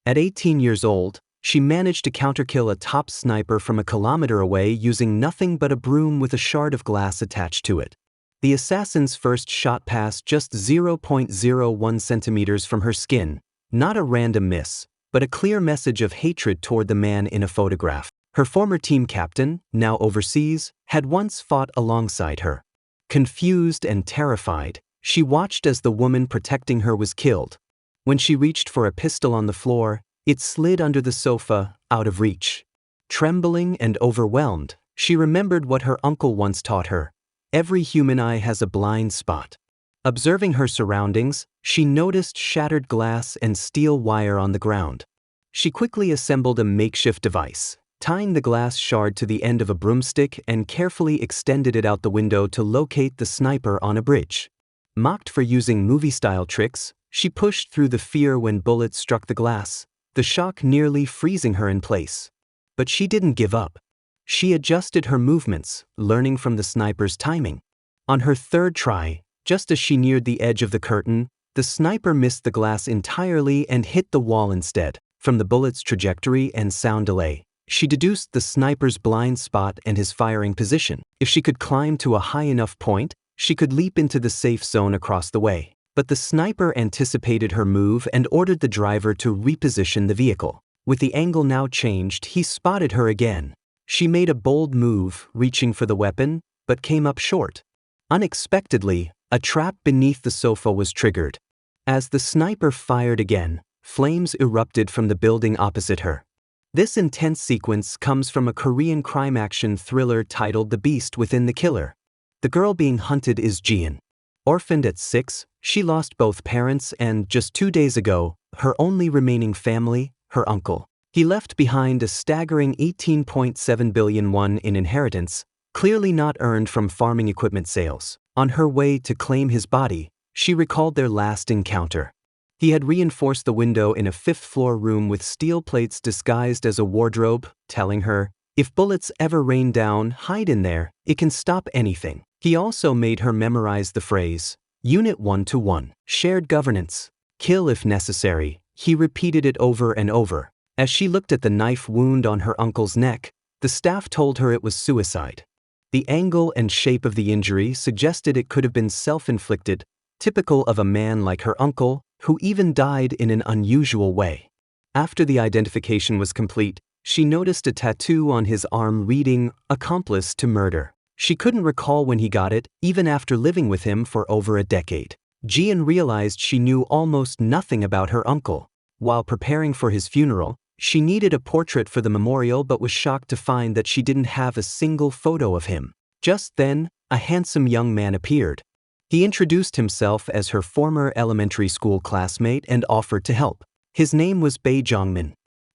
At 18 years old, she managed to counterkill a top sniper from a kilometer away using nothing but a broom with a shard of glass attached to it. The assassin's first shot passed just 0.01 centimeters from her skin, not a random miss, but a clear message of hatred toward the man in a photograph. Her former team captain, now overseas, had once fought alongside her. Confused and terrified, she watched as the woman protecting her was killed. When she reached for a pistol on the floor, it slid under the sofa, out of reach. Trembling and overwhelmed, she remembered what her uncle once taught her. Every human eye has a blind spot. Observing her surroundings, she noticed shattered glass and steel wire on the ground. She quickly assembled a makeshift device, tying the glass shard to the end of a broomstick and carefully extended it out the window to locate the sniper on a bridge. Mocked for using movie-style tricks, she pushed through the fear when bullets struck the glass, the shock nearly freezing her in place. But she didn't give up. She adjusted her movements, learning from the sniper's timing. On her third try, just as she neared the edge of the curtain, the sniper missed the glass entirely and hit the wall instead. From the bullet's trajectory and sound delay, she deduced the sniper's blind spot and his firing position. If she could climb to a high enough point, she could leap into the safe zone across the way. But the sniper anticipated her move and ordered the driver to reposition the vehicle. With the angle now changed, he spotted her again. She made a bold move, reaching for the weapon, but came up short. Unexpectedly, a trap beneath the sofa was triggered. As the sniper fired again, flames erupted from the building opposite her. This intense sequence comes from a Korean crime action thriller titled The Beast Within the Killer. The girl being hunted is Jian. Orphaned at 6, she lost both parents and, just 2 days ago, her only remaining family, her uncle. He left behind a staggering 18.7 billion won in inheritance, clearly not earned from farming equipment sales. On her way to claim his body, she recalled their last encounter. He had reinforced the window in a 5th-floor room with steel plates disguised as a wardrobe, telling her, "If bullets ever rain down, hide in there, it can stop anything." He also made her memorize the phrase, Unit 1-1, shared governance, kill if necessary. He repeated it over and over. As she looked at the knife wound on her uncle's neck, the staff told her it was suicide. The angle and shape of the injury suggested it could have been self-inflicted, typical of a man like her uncle, who even died in an unusual way. After the identification was complete, she noticed a tattoo on his arm reading, "Accomplice to murder." She couldn't recall when he got it, even after living with him for over a decade. Jian realized she knew almost nothing about her uncle. While preparing for his funeral, she needed a portrait for the memorial but was shocked to find that she didn't have a single photo of him. Just then, a handsome young man appeared. He introduced himself as her former elementary school classmate and offered to help. His name was Bae Jongmin.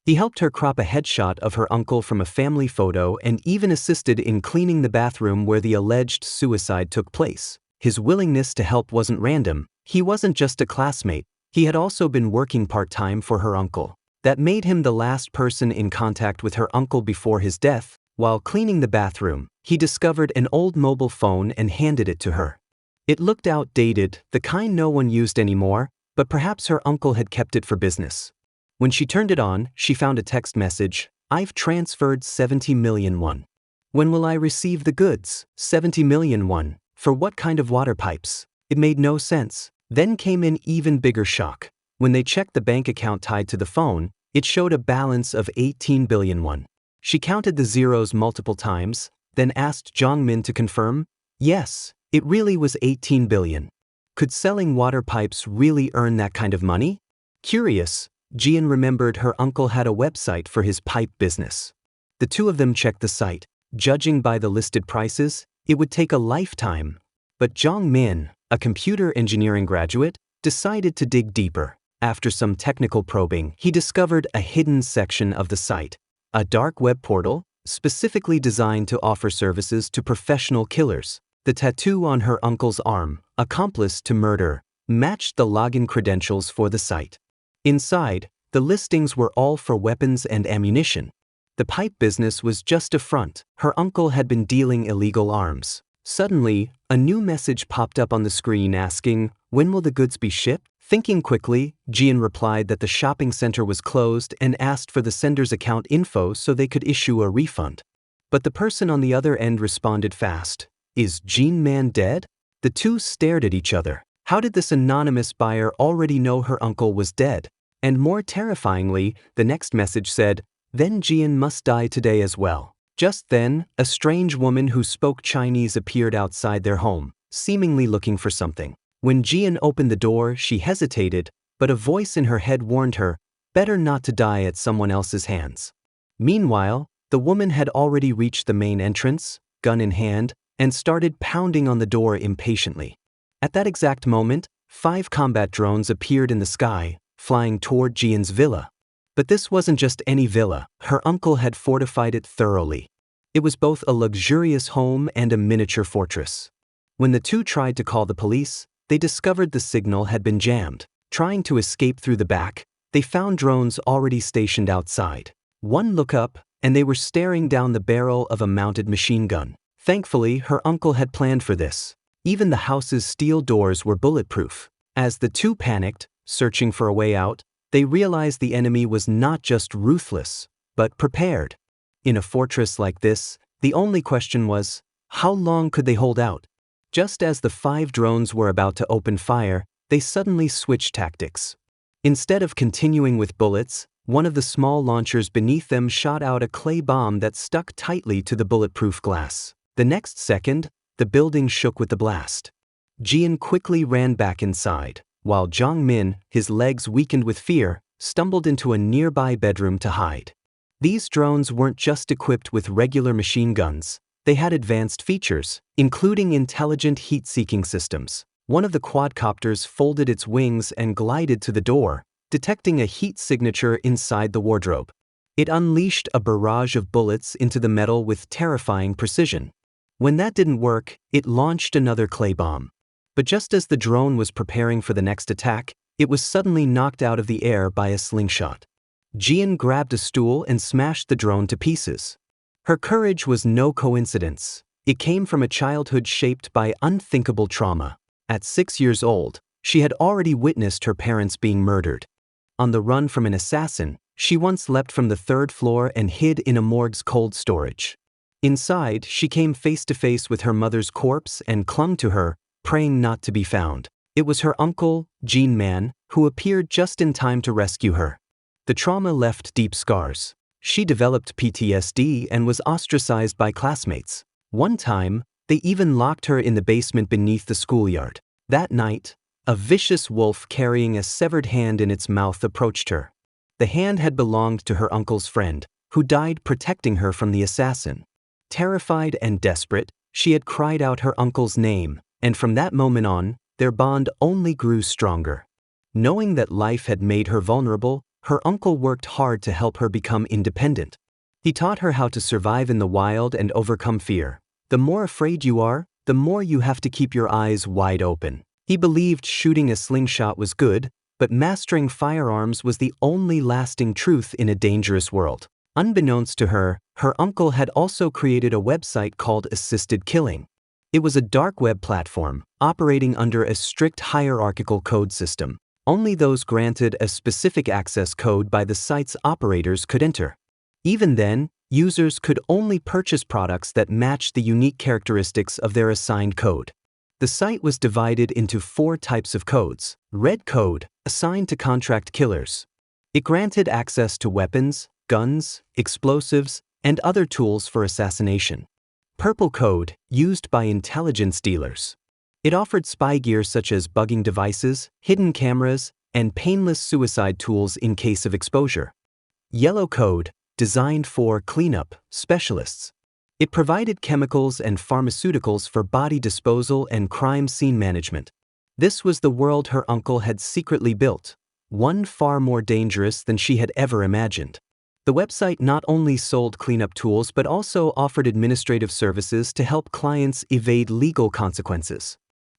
He helped her crop a headshot of her uncle from a family photo and even assisted in cleaning the bathroom where the alleged suicide took place. His willingness to help wasn't random. He wasn't just a classmate. He had also been working part-time for her uncle. That made him the last person in contact with her uncle before his death. While cleaning the bathroom, he discovered an old mobile phone and handed it to her. It looked outdated, the kind no one used anymore, but perhaps her uncle had kept it for business. When she turned it on, she found a text message, "I've transferred 70 million won. When will I receive the goods? 70 million won. For what kind of water pipes?" It made no sense. Then came an even bigger shock. When they checked the bank account tied to the phone, it showed a balance of 18 billion won. She counted the zeros multiple times, then asked Jongmin to confirm. Yes, it really was 18 billion. Could selling water pipes really earn that kind of money? Curious, Jian remembered her uncle had a website for his pipe business. The two of them checked the site. Judging by the listed prices, it would take a lifetime. But Jongmin, a computer engineering graduate, decided to dig deeper. After some technical probing, he discovered a hidden section of the site, a dark web portal, specifically designed to offer services to professional killers. The tattoo on her uncle's arm, "Accomplice to murder," matched the login credentials for the site. Inside, the listings were all for weapons and ammunition. The pipe business was just a front. Her uncle had been dealing illegal arms. Suddenly, a new message popped up on the screen asking, "When will the goods be shipped?" Thinking quickly, Jian replied that the shopping center was closed and asked for the sender's account info so they could issue a refund. But the person on the other end responded fast. Is Jean Man dead? The two stared at each other. How did this anonymous buyer already know her uncle was dead? And more terrifyingly, the next message said, then Jian must die today as well. Just then, a strange woman who spoke Chinese appeared outside their home, seemingly looking for something. When Jian opened the door, she hesitated, but a voice in her head warned her, better not to die at someone else's hands. Meanwhile, the woman had already reached the main entrance, gun in hand, and started pounding on the door impatiently. At that exact moment, 5 combat drones appeared in the sky, flying toward Jian's villa. But this wasn't just any villa, her uncle had fortified it thoroughly. It was both a luxurious home and a miniature fortress. When the two tried to call the police, they discovered the signal had been jammed. Trying to escape through the back, they found drones already stationed outside. One look up, and they were staring down the barrel of a mounted machine gun. Thankfully, her uncle had planned for this. Even the house's steel doors were bulletproof. As the two panicked, searching for a way out, they realized the enemy was not just ruthless, but prepared. In a fortress like this, the only question was, how long could they hold out? Just as the 5 drones were about to open fire, they suddenly switched tactics. Instead of continuing with bullets, one of the small launchers beneath them shot out a clay bomb that stuck tightly to the bulletproof glass. The next second, the building shook with the blast. Jian quickly ran back inside, while Zhang Min, his legs weakened with fear, stumbled into a nearby bedroom to hide. These drones weren't just equipped with regular machine guns. They had advanced features, including intelligent heat-seeking systems. One of the quadcopters folded its wings and glided to the door, detecting a heat signature inside the wardrobe. It unleashed a barrage of bullets into the metal with terrifying precision. When that didn't work, it launched another clay bomb. But just as the drone was preparing for the next attack, it was suddenly knocked out of the air by a slingshot. Jian grabbed a stool and smashed the drone to pieces. Her courage was no coincidence. It came from a childhood shaped by unthinkable trauma. At 6 years old, she had already witnessed her parents being murdered. On the run from an assassin, she once leapt from the 3rd floor and hid in a morgue's cold storage. Inside, she came face to face with her mother's corpse and clung to her, praying not to be found. It was her uncle, Jean Man, who appeared just in time to rescue her. The trauma left deep scars. She developed PTSD and was ostracized by classmates. One time, they even locked her in the basement beneath the schoolyard. That night, a vicious wolf carrying a severed hand in its mouth approached her. The hand had belonged to her uncle's friend, who died protecting her from the assassin. Terrified and desperate, she had cried out her uncle's name, and from that moment on, their bond only grew stronger. Knowing that life had made her vulnerable, her uncle worked hard to help her become independent. He taught her how to survive in the wild and overcome fear. The more afraid you are, the more you have to keep your eyes wide open. He believed shooting a slingshot was good, but mastering firearms was the only lasting truth in a dangerous world. Unbeknownst to her, her uncle had also created a website called Assisted Killing. It was a dark web platform, operating under a strict hierarchical code system. Only those granted a specific access code by the site's operators could enter. Even then, users could only purchase products that matched the unique characteristics of their assigned code. The site was divided into 4 types of codes. Red code, assigned to contract killers. It granted access to weapons, guns, explosives, and other tools for assassination. Purple code, used by intelligence dealers. It offered spy gear such as bugging devices, hidden cameras, and painless suicide tools in case of exposure. Yellow code, designed for cleanup specialists. It provided chemicals and pharmaceuticals for body disposal and crime scene management. This was the world her uncle had secretly built, one far more dangerous than she had ever imagined. The website not only sold cleanup tools but also offered administrative services to help clients evade legal consequences.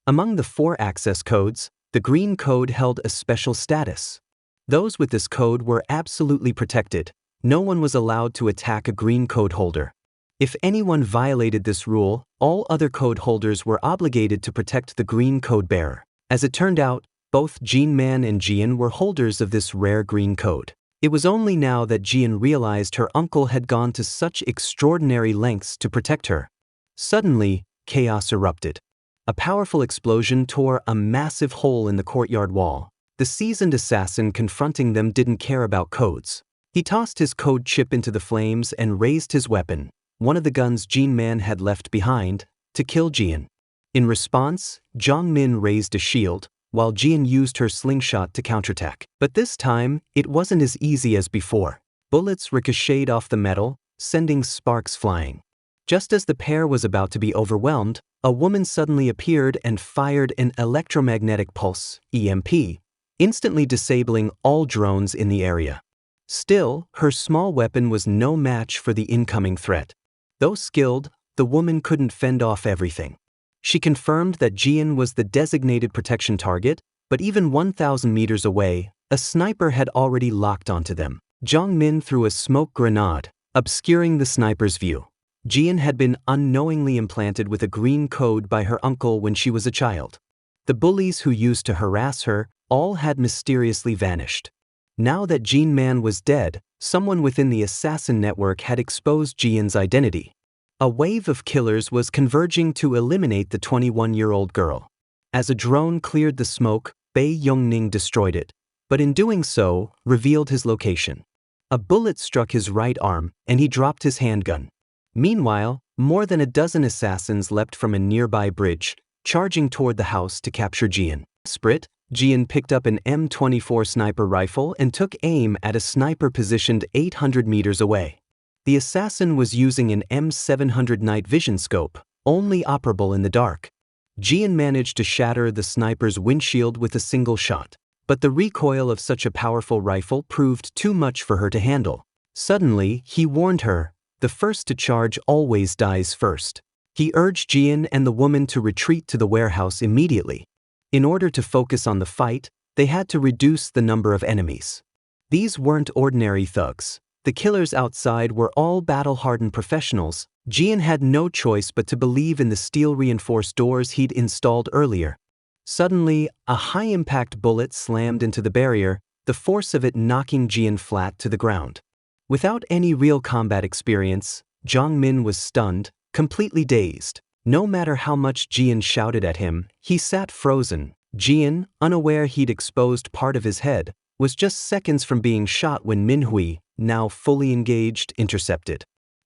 Among the 4 access codes, the green code held a special status. Those with this code were absolutely protected. No one was allowed to attack a green code holder. If anyone violated this rule, all other code holders were obligated to protect the green code bearer. As it turned out, Both Jin-man and Jian were holders of this rare green code. It was only now that Jian realized her uncle had gone to such extraordinary lengths to protect her. Suddenly, chaos erupted. A powerful explosion tore a massive hole in the courtyard wall. The seasoned assassin confronting them didn't care about codes. He tossed his code chip into the flames and raised his weapon, one of the guns Jin-man had left behind, to kill Jian. In response, Zhang-min raised a shield, while Jian used her slingshot to counterattack. But this time, it wasn't as easy as before. Bullets ricocheted off the metal, sending sparks flying. Just as the pair was about to be overwhelmed, a woman suddenly appeared and fired an electromagnetic pulse, EMP, instantly disabling all drones in the area. Still, her small weapon was no match for the incoming threat. Though skilled, the woman couldn't fend off everything. She confirmed that Jian was the designated protection target, but even 1,000 meters away, a sniper had already locked onto them. Zhang Min threw a smoke grenade, obscuring the sniper's view. Jian had been unknowingly implanted with a green code by her uncle when she was a child. The bullies who used to harass her all had mysteriously vanished. Now that Jin-man was dead, someone within the assassin network had exposed Jian's identity. A wave of killers was converging to eliminate the 21-year-old girl. As a drone cleared the smoke, Bei Yongning destroyed it, but in doing so, revealed his location. A bullet struck his right arm, and he dropped his handgun. Meanwhile, more than a dozen assassins leapt from a nearby bridge, charging toward the house to capture Jian. Desperate, Jian picked up an M24 sniper rifle and took aim at a sniper positioned 800 meters away. The assassin was using an M700 night vision scope, only operable in the dark. Jian managed to shatter the sniper's windshield with a single shot, but the recoil of such a powerful rifle proved too much for her to handle. Suddenly, he warned her, "The first to charge always dies first." He urged Jian and the woman to retreat to the warehouse immediately. In order to focus on the fight, they had to reduce the number of enemies. These weren't ordinary thugs. The killers outside were all battle-hardened professionals. Jian had no choice but to believe in the steel-reinforced doors he'd installed earlier. Suddenly, a high-impact bullet slammed into the barrier, the force of it knocking Jian flat to the ground. Without any real combat experience, Zhang Min was stunned, completely dazed. No matter how much Jian shouted at him, he sat frozen. Jian, unaware he'd exposed part of his head, was just seconds from being shot when Minhui, now fully engaged, intercepted.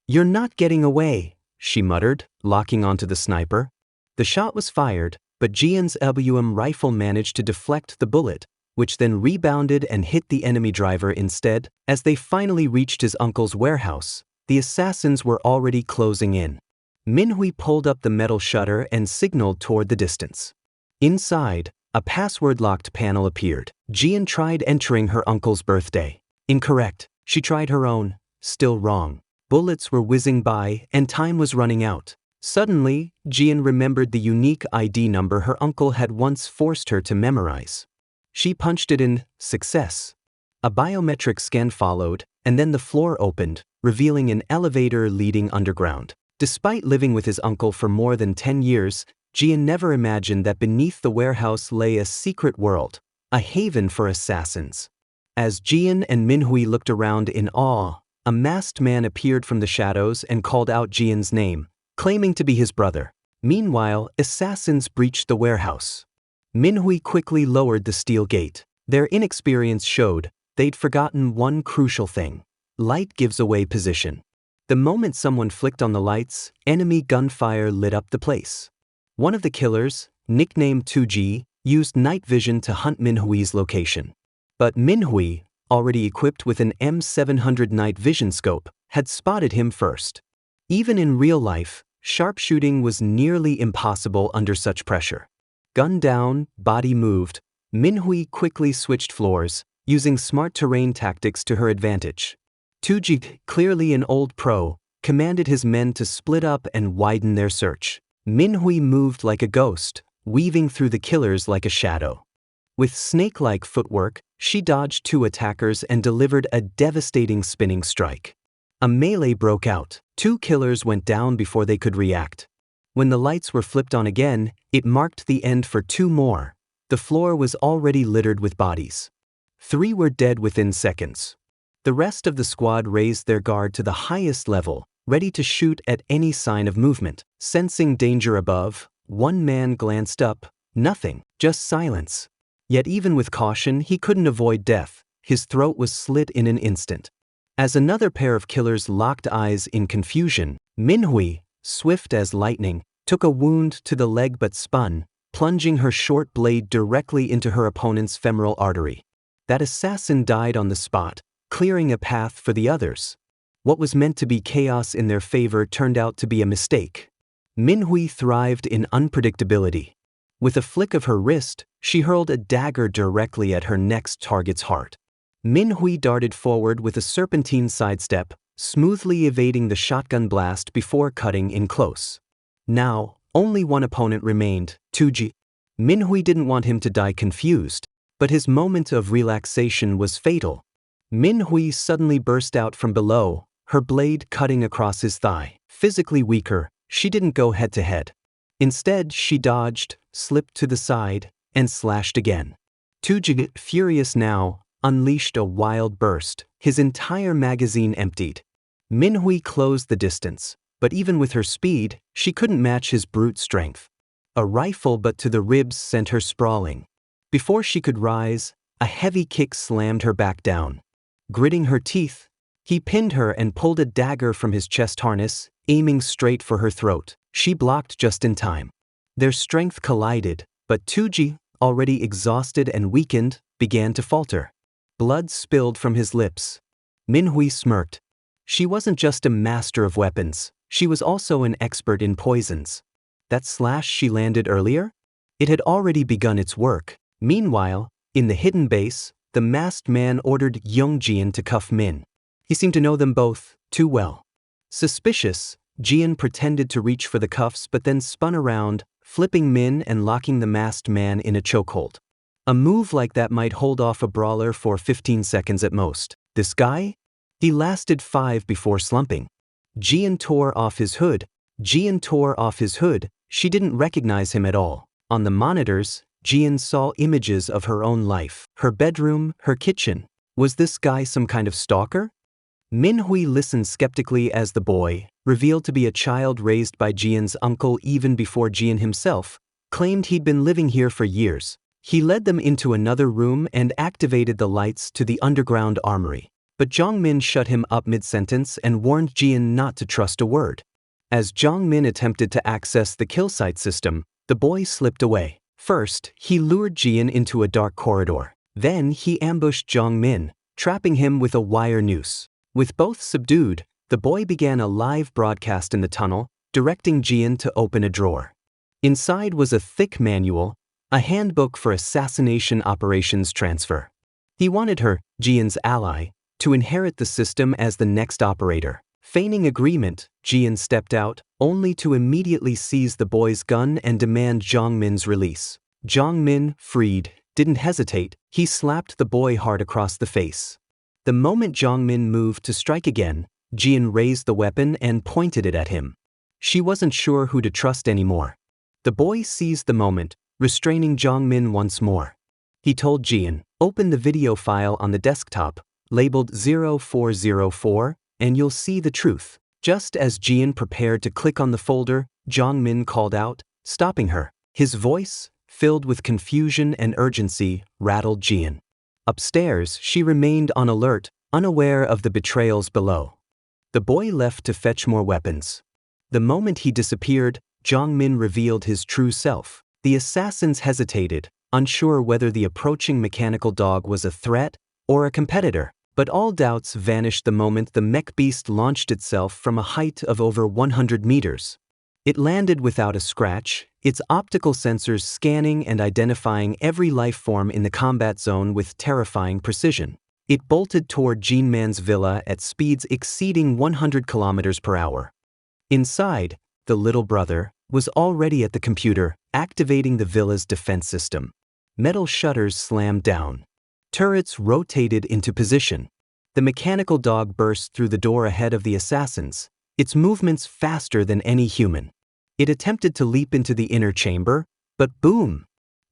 "You're not getting away," she muttered, locking onto the sniper. The shot was fired, but Jian's LBM rifle managed to deflect the bullet, which then rebounded and hit the enemy driver instead. As they finally reached his uncle's warehouse, the assassins were already closing in. Minhui pulled up the metal shutter and signaled toward the distance. Inside, a password-locked panel appeared. Jian tried entering her uncle's birthday. Incorrect. She tried her own. Still wrong. Bullets were whizzing by, and time was running out. Suddenly, Jian remembered the unique ID number her uncle had once forced her to memorize. She punched it in. Success. A biometric scan followed, and then the floor opened, revealing an elevator leading underground. Despite living with his uncle for more than 10 years, Jian never imagined that beneath the warehouse lay a secret world, a haven for assassins. As Jian and Minhui looked around in awe, a masked man appeared from the shadows and called out Jian's name, claiming to be his brother. Meanwhile, assassins breached the warehouse. Minhui quickly lowered the steel gate. Their inexperience showed they'd forgotten one crucial thing. Light gives away position. The moment someone flicked on the lights, enemy gunfire lit up the place. One of the killers, nicknamed 2G, used night vision to hunt Minhui's location. But Minhui, already equipped with an M700 night vision scope, had spotted him first. Even in real life, sharpshooting was nearly impossible under such pressure. Gun down, body moved, Minhui quickly switched floors, using smart terrain tactics to her advantage. 2G, clearly an old pro, commanded his men to split up and widen their search. Minhui moved like a ghost, weaving through the killers like a shadow. With snake-like footwork, she dodged 2 attackers and delivered a devastating spinning strike. A melee broke out. 2 killers went down before they could react. When the lights were flipped on again, it marked the end for 2 more. The floor was already littered with bodies. 3 were dead within seconds. The rest of the squad raised their guard to the highest level, ready to shoot at any sign of movement. Sensing danger above, one man glanced up. Nothing, just silence. Yet even with caution, he couldn't avoid death. His throat was slit in an instant. As another pair of killers locked eyes in confusion, Minhui, swift as lightning, took a wound to the leg but spun, plunging her short blade directly into her opponent's femoral artery. That assassin died on the spot, clearing a path for the others. What was meant to be chaos in their favor turned out to be a mistake. Minhui thrived in unpredictability. With a flick of her wrist, she hurled a dagger directly at her next target's heart. Minhui darted forward with a serpentine sidestep, smoothly evading the shotgun blast before cutting in close. Now, only one opponent remained, Tuji. Minhui didn't want him to die confused, but his moment of relaxation was fatal. Minhui suddenly burst out from below, her blade cutting across his thigh. Physically weaker, she didn't go head-to-head. Instead, she dodged, slipped to the side, and slashed again. Tuji, furious now, unleashed a wild burst. His entire magazine emptied. Minhui closed the distance, but even with her speed, she couldn't match his brute strength. A rifle but to the ribs sent her sprawling. Before she could rise, a heavy kick slammed her back down. Gritting her teeth, he pinned her and pulled a dagger from his chest harness, aiming straight for her throat. She blocked just in time. Their strength collided, but Tuji, already exhausted and weakened, began to falter. Blood spilled from his lips. Minhui smirked. She wasn't just a master of weapons, she was also an expert in poisons. That slash she landed earlier? It had already begun its work. Meanwhile, in the hidden base, the masked man ordered Yongjian to cuff Min. He seemed to know them both too well. Suspicious, Jian pretended to reach for the cuffs but then spun around, flipping Min and locking the masked man in a chokehold. A move like that might hold off a brawler for 15 seconds at most. This guy? He lasted 5 before slumping. Jian tore off his hood. She didn't recognize him at all. On the monitors, Jian saw images of her own life. Her bedroom, her kitchen. Was this guy some kind of stalker? Minhui listened skeptically as the boy, revealed to be a child raised by Jian's uncle even before Jian himself, claimed he'd been living here for years. He led them into another room and activated the lights to the underground armory. But Zhongmin shut him up mid-sentence and warned Jian not to trust a word. As Zhongmin attempted to access the kill site system, the boy slipped away. First, he lured Jian into a dark corridor. Then he ambushed Zhongmin, trapping him with a wire noose. With both subdued, the boy began a live broadcast in the tunnel, directing Jian to open a drawer. Inside was a thick manual, a handbook for assassination operations transfer. He wanted her, Jian's ally, to inherit the system as the next operator. Feigning agreement, Jian stepped out, only to immediately seize the boy's gun and demand Zhongmin's release. Zhongmin, freed, didn't hesitate. He slapped the boy hard across the face. The moment Zhongmin moved to strike again, Jian raised the weapon and pointed it at him. She wasn't sure who to trust anymore. The boy seized the moment, restraining Zhongmin once more. He told Jian, "Open the video file on the desktop, labeled 0404, and you'll see the truth." Just as Jian prepared to click on the folder, Zhongmin called out, stopping her. His voice, filled with confusion and urgency, rattled Jian. Upstairs, she remained on alert, unaware of the betrayals below. The boy left to fetch more weapons. The moment he disappeared, Zhongmin revealed his true self. The assassins hesitated, unsure whether the approaching mechanical dog was a threat or a competitor. But all doubts vanished the moment the mech beast launched itself from a height of over 100 meters. It landed without a scratch, its optical sensors scanning and identifying every life form in the combat zone with terrifying precision. It bolted toward Gene Man's villa at speeds exceeding 100 kilometers per hour. Inside, the little brother was already at the computer, activating the villa's defense system. Metal shutters slammed down. Turrets rotated into position. The mechanical dog burst through the door ahead of the assassins, its movements faster than any human. It attempted to leap into the inner chamber, but boom!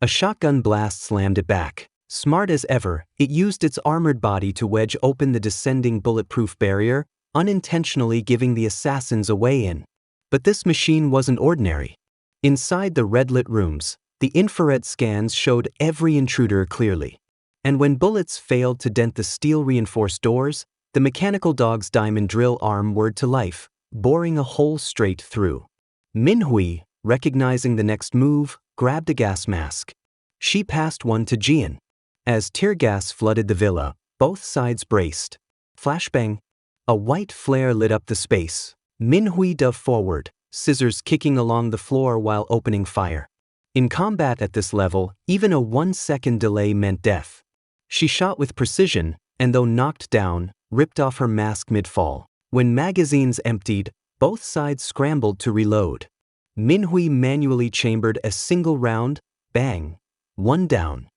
A shotgun blast slammed it back. Smart as ever, it used its armored body to wedge open the descending bulletproof barrier, unintentionally giving the assassins a way in. But this machine wasn't ordinary. Inside the red-lit rooms, the infrared scans showed every intruder clearly. And when bullets failed to dent the steel-reinforced doors, the mechanical dog's diamond drill arm whirred to life, boring a hole straight through. Minhui, recognizing the next move, grabbed a gas mask. She passed one to Jian. As tear gas flooded the villa, both sides braced. Flashbang. A white flare lit up the space. Minhui dove forward, scissors kicking along the floor while opening fire. In combat at this level, even a 1-second delay meant death. She shot with precision, and though knocked down, ripped off her mask mid-fall. When magazines emptied, both sides scrambled to reload. Minhui manually chambered a single round, bang, one down.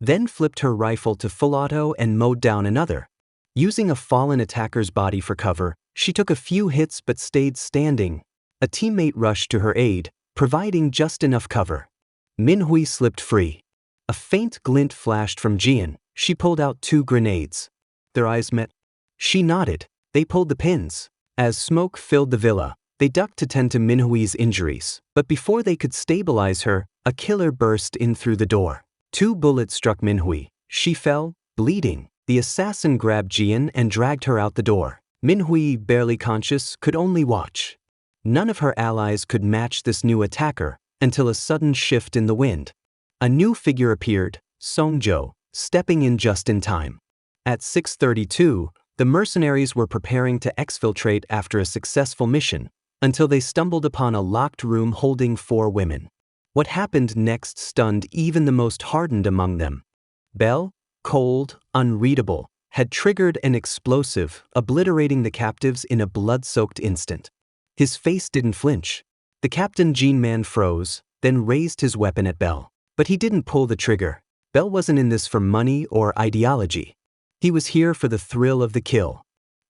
Then flipped her rifle to full auto and mowed down another. Using a fallen attacker's body for cover, she took a few hits but stayed standing. A teammate rushed to her aid, providing just enough cover. Minhui slipped free. A faint glint flashed from Jian. She pulled out 2 grenades. Their eyes met. She nodded. They pulled the pins. As smoke filled the villa, they ducked to tend to Minhui's injuries. But before they could stabilize her, a killer burst in through the door. 2 bullets struck Minhui. She fell, bleeding. The assassin grabbed Jian and dragged her out the door. Minhui, barely conscious, could only watch. None of her allies could match this new attacker, until a sudden shift in the wind. A new figure appeared, Songjo, stepping in just in time. At 6:32, the mercenaries were preparing to exfiltrate after a successful mission, until they stumbled upon a locked room holding 4 women. What happened next stunned even the most hardened among them. Bell, cold, unreadable, had triggered an explosive, obliterating the captives in a blood-soaked instant. His face didn't flinch. The Captain Jean Man froze, then raised his weapon at Bell. But he didn't pull the trigger. Bell wasn't in this for money or ideology. He was here for the thrill of the kill.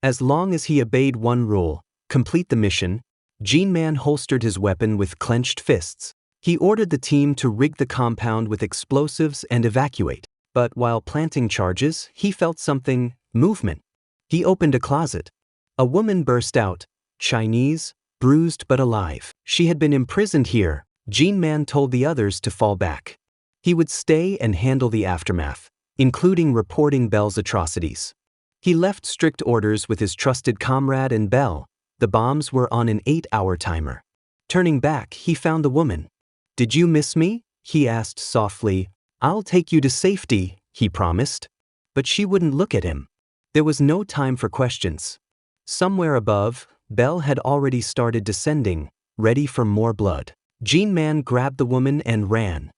As long as he obeyed one rule, complete the mission, Jean Man holstered his weapon with clenched fists. He ordered the team to rig the compound with explosives and evacuate. But while planting charges, he felt something, movement. He opened a closet. A woman burst out, Chinese, bruised but alive. She had been imprisoned here. Jean Man told the others to fall back. He would stay and handle the aftermath, including reporting Bell's atrocities. He left strict orders with his trusted comrade and Bell. The bombs were on an 8-hour timer. Turning back, he found the woman. "Did you miss me?" he asked softly. "I'll take you to safety," he promised. But she wouldn't look at him. There was no time for questions. Somewhere above, Bell had already started descending, ready for more blood. Jean Man grabbed the woman and ran.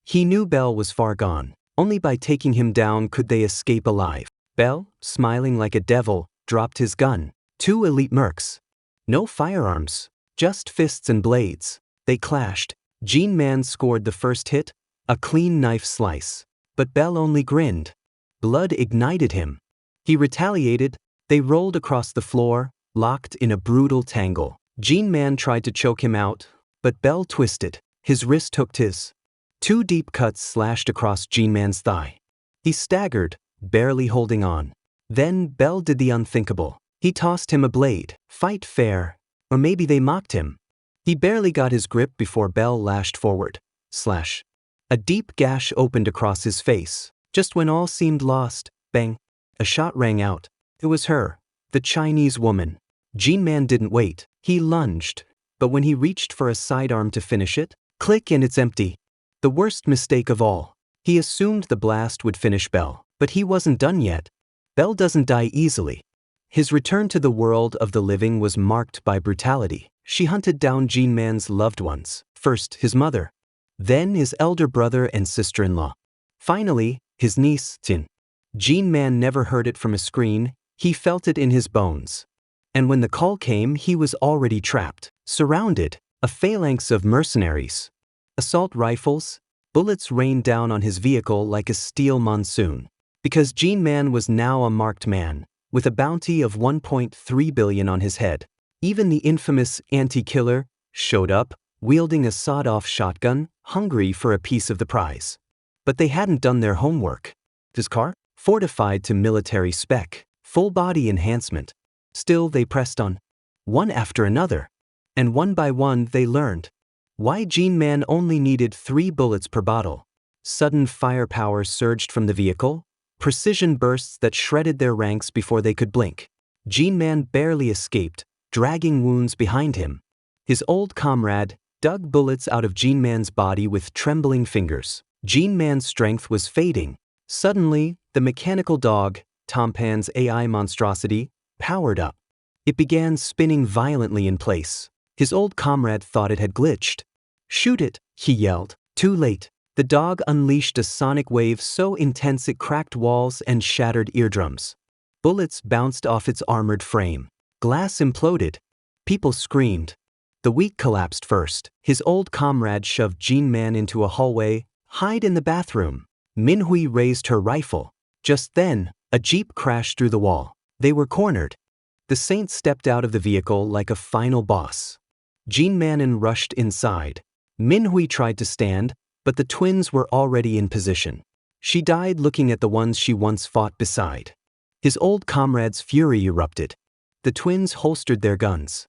He knew Bell was far gone. Only by taking him down could they escape alive. Bell, smiling like a devil, dropped his gun. 2 elite mercs. No firearms, just fists and blades. They clashed. Jean Man scored the first hit, a clean knife slice. But Bell only grinned. Blood ignited him. He retaliated. They rolled across the floor, locked in a brutal tangle. Jean Man tried to choke him out, but Bell twisted. His wrist hooked his. 2 deep cuts slashed across Jean Man's thigh. He staggered, barely holding on. Then Bell did the unthinkable. He tossed him a blade. Fight fair. Or maybe they mocked him. He barely got his grip before Bell lashed forward. Slash. A deep gash opened across his face. Just when all seemed lost, bang. A shot rang out. It was her, the Chinese woman. Jean Man didn't wait. He lunged. But when he reached for a sidearm to finish it, click and it's empty. The worst mistake of all. He assumed the blast would finish Bell, but he wasn't done yet. Bell doesn't die easily. His return to the world of the living was marked by brutality. She hunted down Jean Man's loved ones. First, his mother. Then his elder brother and sister-in-law. Finally, his niece, Tin. Jean Man never heard it from a screen. He felt it in his bones. And when the call came, he was already trapped, surrounded, a phalanx of mercenaries. Assault rifles, bullets rained down on his vehicle like a steel monsoon. Because Jean Man was now a marked man, with a bounty of 1.3 billion on his head. Even the infamous anti-killer showed up, wielding a sawed-off shotgun, hungry for a piece of the prize. But they hadn't done their homework. His car? Fortified to military spec, full body enhancement. Still, they pressed on. One after another. And one by one they learned why Gene Man only needed 3 bullets per bottle. Sudden firepower surged from the vehicle, precision bursts that shredded their ranks before they could blink. Gene Man barely escaped, dragging wounds behind him. His old comrade dug bullets out of Gene Man's body with trembling fingers. Gene Man's strength was fading. Suddenly, the mechanical dog, Tompan's AI monstrosity, powered up. It began spinning violently in place. His old comrade thought it had glitched. "Shoot it," he yelled. Too late. The dog unleashed a sonic wave so intense it cracked walls and shattered eardrums. Bullets bounced off its armored frame. Glass imploded. People screamed. The weak collapsed first. His old comrade shoved Gene Man into a hallway. "Hide in the bathroom." Minhui raised her rifle. Just then, a jeep crashed through the wall. They were cornered. The Saint stepped out of the vehicle like a final boss. Gene Man rushed inside. Minhui tried to stand, but the twins were already in position. She died looking at the ones she once fought beside. His old comrade's fury erupted. The twins holstered their guns.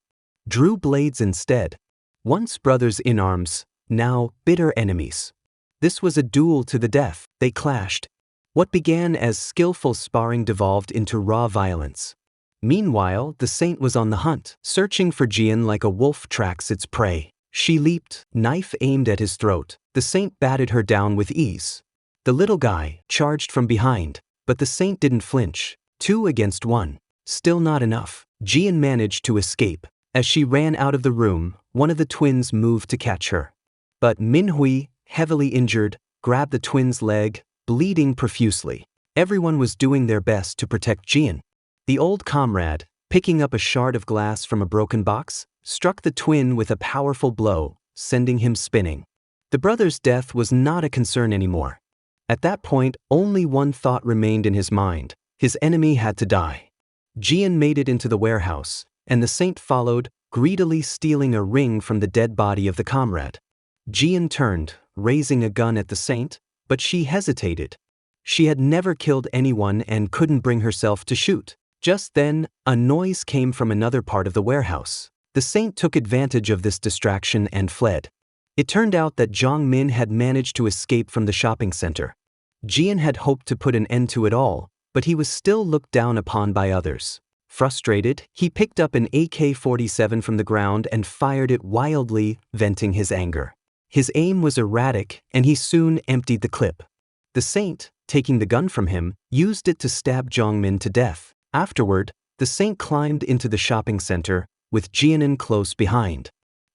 Drew blades instead. Once brothers in arms, now bitter enemies. This was a duel to the death. They clashed. What began as skillful sparring devolved into raw violence. Meanwhile, the Saint was on the hunt, searching for Jian like a wolf tracks its prey. She leaped, knife aimed at his throat. The Saint batted her down with ease. The little guy charged from behind, but the Saint didn't flinch. 2 against 1. Still not enough. Jian managed to escape. As she ran out of the room, one of the twins moved to catch her. But Minhui, heavily injured, grabbed the twin's leg, bleeding profusely. Everyone was doing their best to protect Jian. The old comrade, picking up a shard of glass from a broken box, struck the twin with a powerful blow, sending him spinning. The brother's death was not a concern anymore. At that point, only one thought remained in his mind. His enemy had to die. Jian made it into the warehouse, and the Saint followed, greedily stealing a ring from the dead body of the comrade. Jian turned, raising a gun at the Saint, but she hesitated. She had never killed anyone and couldn't bring herself to shoot. Just then, a noise came from another part of the warehouse. The Saint took advantage of this distraction and fled. It turned out that Zhang Min had managed to escape from the shopping center. Jian had hoped to put an end to it all, but he was still looked down upon by others. Frustrated, he picked up an AK-47 from the ground and fired it wildly, venting his anger. His aim was erratic, and he soon emptied the clip. The Saint, taking the gun from him, used it to stab Zhang Min to death. Afterward, the Saint climbed into the shopping center, with Jianan close behind.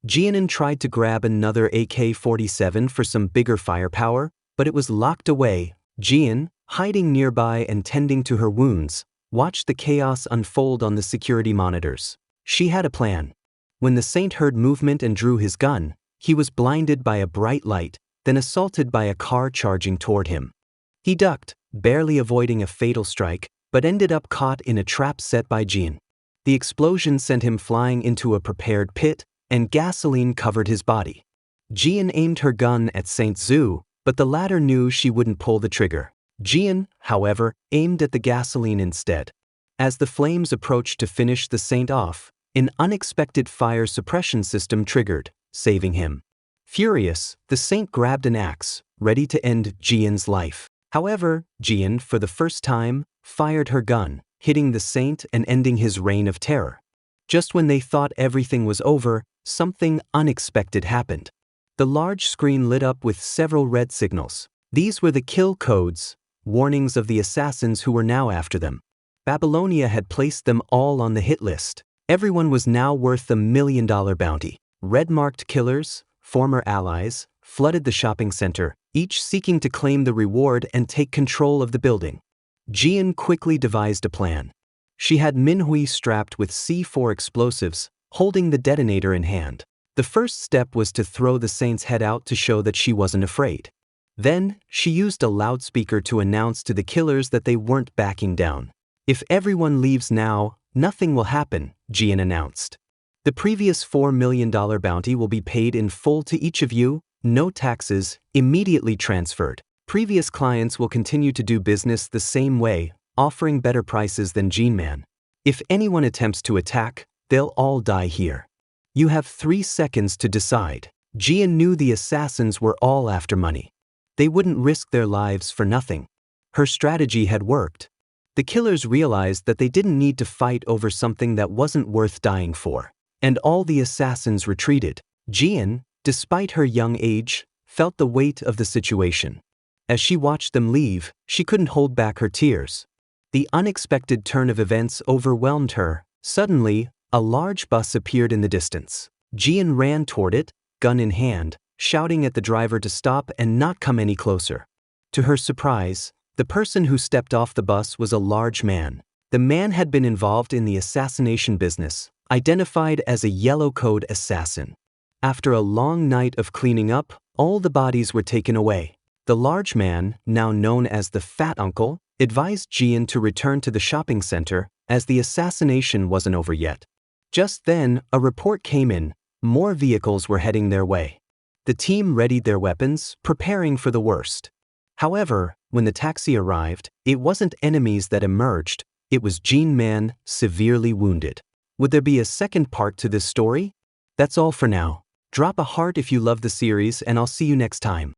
Jianan tried to grab another AK-47 for some bigger firepower, but it was locked away. Jian, hiding nearby and tending to her wounds, watched the chaos unfold on the security monitors. She had a plan. When the Saint heard movement and drew his gun, he was blinded by a bright light, then assaulted by a car charging toward him. He ducked, barely avoiding a fatal strike, but ended up caught in a trap set by Jian. The explosion sent him flying into a prepared pit, and gasoline covered his body. Jian aimed her gun at Saint Zhu, but the latter knew she wouldn't pull the trigger. Jian, however, aimed at the gasoline instead. As the flames approached to finish the Saint off, an unexpected fire suppression system triggered, saving him. Furious, the Saint grabbed an axe, ready to end Jian's life. However, Jian, for the first time, fired her gun, hitting the Saint and ending his reign of terror. Just when they thought everything was over, something unexpected happened. The large screen lit up with several red signals. These were the kill codes, warnings of the assassins who were now after them. Babylonia had placed them all on the hit list. Everyone was now worth the $1 million bounty. Red-marked killers, former allies, flooded the shopping center, each seeking to claim the reward and take control of the building. Jian quickly devised a plan. She had Minhui strapped with C4 explosives, holding the detonator in hand. The first step was to throw the Saint's head out to show that she wasn't afraid. Then, she used a loudspeaker to announce to the killers that they weren't backing down. "If everyone leaves now, nothing will happen," Jian announced. "The previous $4 million bounty will be paid in full to each of you, no taxes, immediately transferred. Previous clients will continue to do business the same way, offering better prices than G-Man. If anyone attempts to attack, they'll all die here. You have 3 seconds to decide. Jian knew the assassins were all after money. They wouldn't risk their lives for nothing. Her strategy had worked. The killers realized that they didn't need to fight over something that wasn't worth dying for. And all the assassins retreated. Jian, despite her young age, felt the weight of the situation. As she watched them leave, she couldn't hold back her tears. The unexpected turn of events overwhelmed her. Suddenly, a large bus appeared in the distance. Jian ran toward it, gun in hand, shouting at the driver to stop and not come any closer. To her surprise, the person who stepped off the bus was a large man. The man had been involved in the assassination business, identified as a yellow code assassin. After a long night of cleaning up, all the bodies were taken away. The large man, now known as the Fat Uncle, advised Jian to return to the shopping center, as the assassination wasn't over yet. Just then, a report came in. More vehicles were heading their way. The team readied their weapons, preparing for the worst. However, when the taxi arrived, it wasn't enemies that emerged, it was G-Man, severely wounded. Would there be a second part to this story? That's all for now. Drop a heart if you love the series, and I'll see you next time.